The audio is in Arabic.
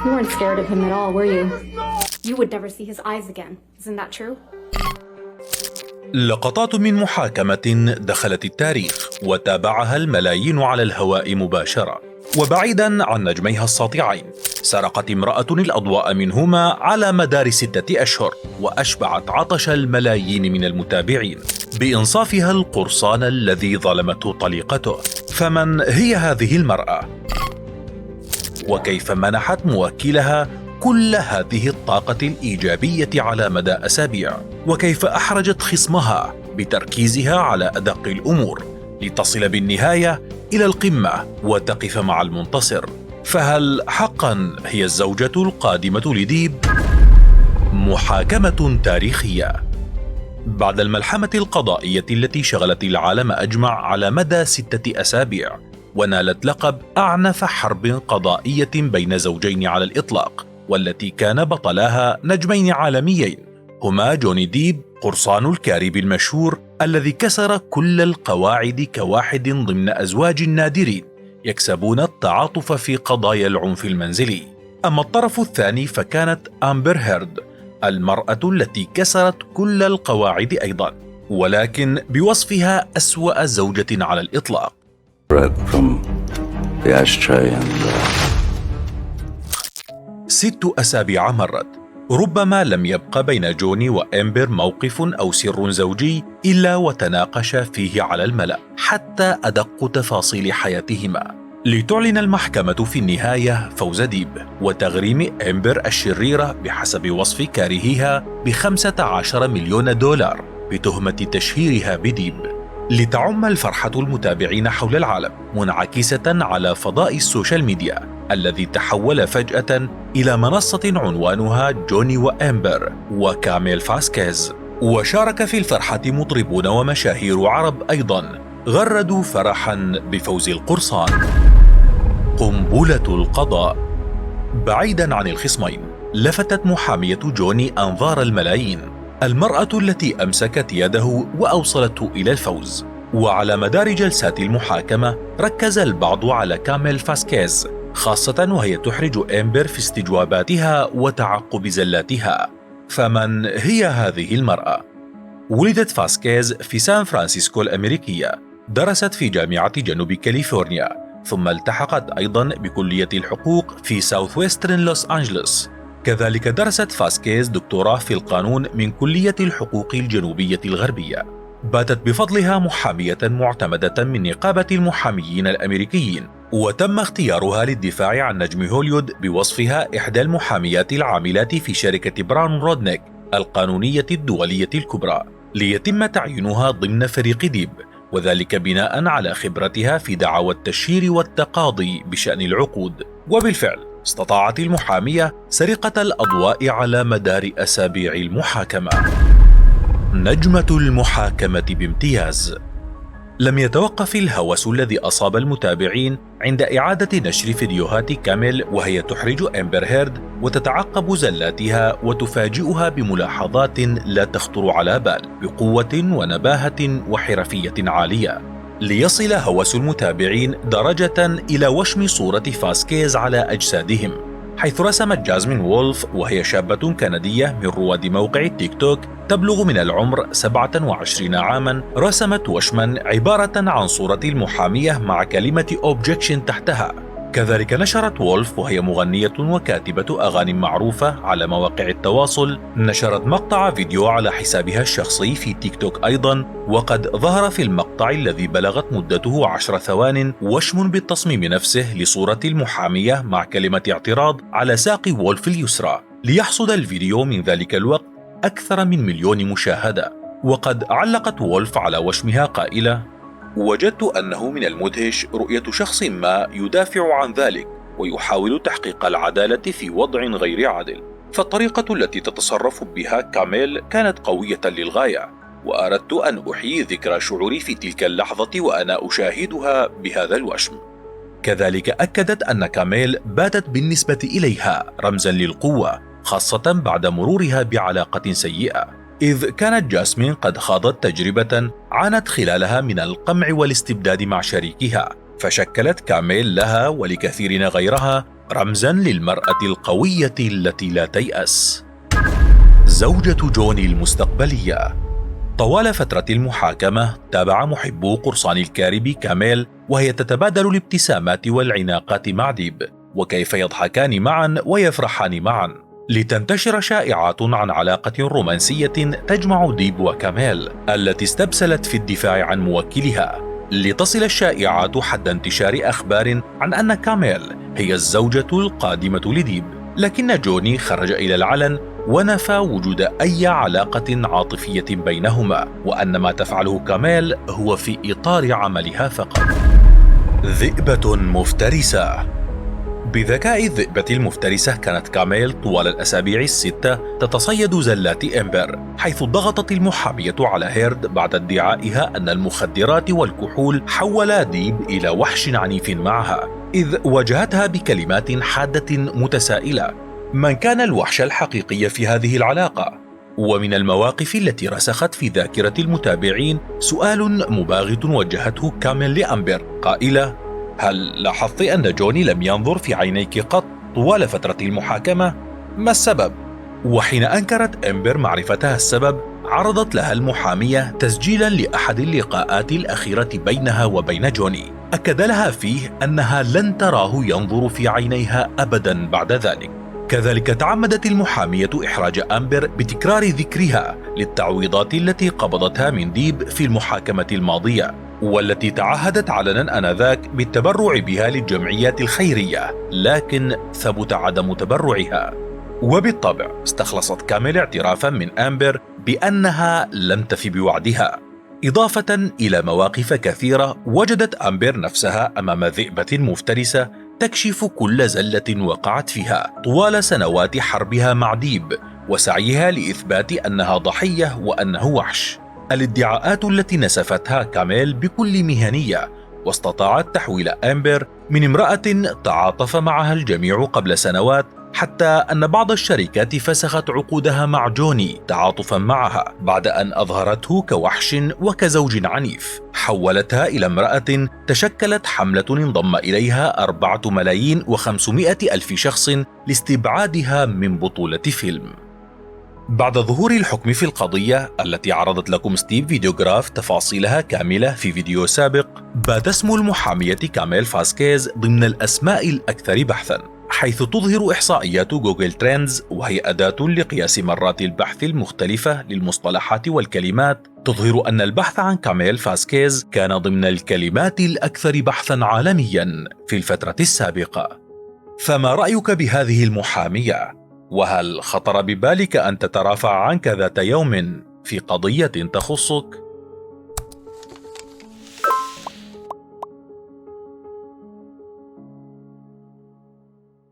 You weren't scared of him at all, were you? You would never see his eyes again. Isn't that true? لقطات من محاكمة دخلت التاريخ وتابعها الملايين على الهواء مباشرة. وبعيدا عن نجميها الساطعين، سرقت امرأة الأضواء منهما على مدار 6 أشهر وأشبعت عطش الملايين من المتابعين بإنصافها القرصان الذي ظلمته طليقته. فمن هي هذه المرأة؟ وكيف منحت موكلها كل هذه الطاقة الإيجابية على مدى أسابيع؟ وكيف أحرجت خصمها بتركيزها على أدق الأمور لتصل بالنهاية إلى القمة وتقف مع المنتصر؟ فهل حقا هي الزوجة القادمة لديب؟ محاكمة تاريخية. بعد الملحمة القضائية التي شغلت العالم أجمع على مدى 6 أسابيع، ونالت لقب أعنف حرب قضائية بين زوجين على الإطلاق، والتي كان بطلاها نجمين عالميين هما جوني ديب قرصان الكاريبي المشهور الذي كسر كل القواعد كواحد ضمن أزواج نادرين يكسبون التعاطف في قضايا العنف المنزلي. أما الطرف الثاني فكانت أمبر هيرد، المرأة التي كسرت كل القواعد أيضا، ولكن بوصفها أسوأ زوجة على الإطلاق. 6 أسابيع مرت، ربما لم يبق بين جوني وأمبر موقف أو سر زوجي إلا وتناقش فيه على الملأ حتى أدق تفاصيل حياتهما، لتعلن المحكمة في النهاية فوز ديب وتغريم أمبر الشريرة بحسب وصف كارهيها ب$15 مليون بتهمة تشهيرها بديب، لتعم الفرحة المتابعين حول العالم منعكسة على فضاء السوشيال ميديا الذي تحول فجأة إلى منصة عنوانها جوني وأمبر وكاميل فاسكيز. وشارك في الفرحة مطربون ومشاهير عرب أيضا غردوا فرحا بفوز القرصان. قنبلة القضاء. بعيدا عن الخصمين، لفتت محامية جوني أنظار الملايين، المرأة التي أمسكت يده وأوصلته إلى الفوز. وعلى مدار جلسات المحاكمة ركز البعض على كاميل فاسكيز، خاصة وهي تحرج أمبر في استجواباتها وتعقب زلاتها. فمن هي هذه المرأة؟ ولدت فاسكيز في سان فرانسيسكو الأمريكية، درست في جامعة جنوب كاليفورنيا، ثم التحقت أيضا بكلية الحقوق في ساوث ويسترن لوس أنجلوس. كذلك درست فاسكيز دكتوراه في القانون من كلية الحقوق الجنوبية الغربية. باتت بفضلها محامية معتمدة من نقابة المحاميين الأمريكيين، وتم اختيارها للدفاع عن نجم هوليوود بوصفها إحدى المحاميات العاملات في شركة براون رودنيك القانونية الدولية الكبرى، ليتم تعيينها ضمن فريق ديب، وذلك بناء على خبرتها في دعاوى التشهير والتقاضي بشأن العقود. وبالفعل استطاعت المحامية سرقة الأضواء على مدار أسابيع المحاكمة. نجمة المحاكمة بامتياز. لم يتوقف الهوس الذي أصاب المتابعين عند إعادة نشر فيديوهات كاميل وهي تحرج أمبر هيرد وتتعقب زلاتها وتفاجئها بملاحظات لا تخطر على بال، بقوة ونباهة وحرفية عالية، ليصل هوس المتابعين درجة إلى وشم صورة فاسكيز على أجسادهم، حيث رسمت جازمين وولف وهي شابة كندية من رواد موقع تيك توك تبلغ من العمر 27 عاما، رسمت وشما عبارة عن صورة المحامية مع كلمة objection تحتها. كذلك نشرت وولف وهي مغنية وكاتبة أغاني معروفة على مواقع التواصل، نشرت مقطع فيديو على حسابها الشخصي في تيك توك أيضا، وقد ظهر في المقطع الذي بلغت مدته 10 ثوان وشم بالتصميم نفسه لصورة المحامية مع كلمة اعتراض على ساق وولف اليسرى، ليحصد الفيديو من ذلك الوقت أكثر من 1,000,000 مشاهدة. وقد علقت وولف على وشمها قائلة: وجدت أنه من المدهش رؤية شخص ما يدافع عن ذلك ويحاول تحقيق العدالة في وضع غير عادل، فالطريقة التي تتصرف بها كاميل كانت قوية للغاية، وأردت أن أحيي ذكرى شعوري في تلك اللحظة وأنا أشاهدها بهذا الوشم. كذلك أكدت أن كاميل باتت بالنسبة إليها رمزا للقوة، خاصة بعد مرورها بعلاقة سيئة، إذ كانت جاسمين قد خاضت تجربة عانت خلالها من القمع والاستبداد مع شريكها، فشكلت كاميل لها ولكثيرين غيرها رمزاً للمرأة القوية التي لا تيأس. زوجة جوني المستقبلية. طوال فترة المحاكمة تابع محبو قرصان الكاريبي كاميل وهي تتبادل الابتسامات والعناقات مع ديب، وكيف يضحكان معا ويفرحان معا، لتنتشر شائعات عن علاقة رومانسية تجمع ديب وكاميل التي استبسلت في الدفاع عن موكلها، لتصل الشائعات حد انتشار أخبار عن أن كاميل هي الزوجة القادمة لديب. لكن جوني خرج إلى العلن ونفى وجود أي علاقة عاطفية بينهما، وأن ما تفعله كاميل هو في إطار عملها فقط. ذئبة مفترسة. بذكاء الذئبة المفترسة كانت كاميل طوال الأسابيع الستة تتصيد زلات إمبر، حيث ضغطت المحامية على هيرد بعد ادعائها أن المخدرات والكحول حولا ديب إلى وحش عنيف معها، إذ واجهتها بكلمات حادة متسائلة: من كان الوحش الحقيقي في هذه العلاقة؟ ومن المواقف التي رسخت في ذاكرة المتابعين سؤال مباغت وجهته كاميل لأمبر قائلة: هل لاحظت أن جوني لم ينظر في عينيك قط طوال فترة المحاكمة؟ ما السبب؟ وحين أنكرت أمبر معرفتها السبب، عرضت لها المحامية تسجيلا لأحد اللقاءات الأخيرة بينها وبين جوني، أكد لها فيه أنها لن تراه ينظر في عينيها أبدا بعد ذلك. كذلك تعمدت المحامية إحراج أمبر بتكرار ذكرها للتعويضات التي قبضتها من ديب في المحاكمة الماضية، والتي تعهدت علنا آنذاك بالتبرع بها للجمعيات الخيرية، لكن ثبت عدم تبرعها. وبالطبع استخلصت كاميل اعترافا من أمبر بأنها لم تف بوعدها، إضافة إلى مواقف كثيرة وجدت أمبر نفسها أمام ذئبة مفترسة تكشف كل زلة وقعت فيها طوال سنوات حربها مع ديب وسعيها لإثبات أنها ضحية وأنه وحش. الادعاءات التي نسفتها كاميل بكل مهنية، واستطاعت تحويل أمبر من امرأة تعاطف معها الجميع قبل سنوات، حتى أن بعض الشركات فسخت عقودها مع جوني تعاطفا معها بعد أن أظهرته كوحش وكزوج عنيف، حولتها إلى امرأة تشكلت حملة انضم إليها 4,500,000 شخص لاستبعادها من بطولة فيلم. بعد ظهور الحكم في القضية التي عرضت لكم ستيف فيديوغراف تفاصيلها كاملة في فيديو سابق، بات اسم المحامية كاميل فاسكيز ضمن الأسماء الأكثر بحثاً، حيث تظهر إحصائيات جوجل تريندز، وهي أداة لقياس مرات البحث المختلفة للمصطلحات والكلمات، تظهر أن البحث عن كاميل فاسكيز كان ضمن الكلمات الأكثر بحثاً عالمياً في الفترة السابقة. فما رأيك بهذه المحامية؟ وهل خطر ببالك أن تترافع عنك ذات يوم في قضية تخصك؟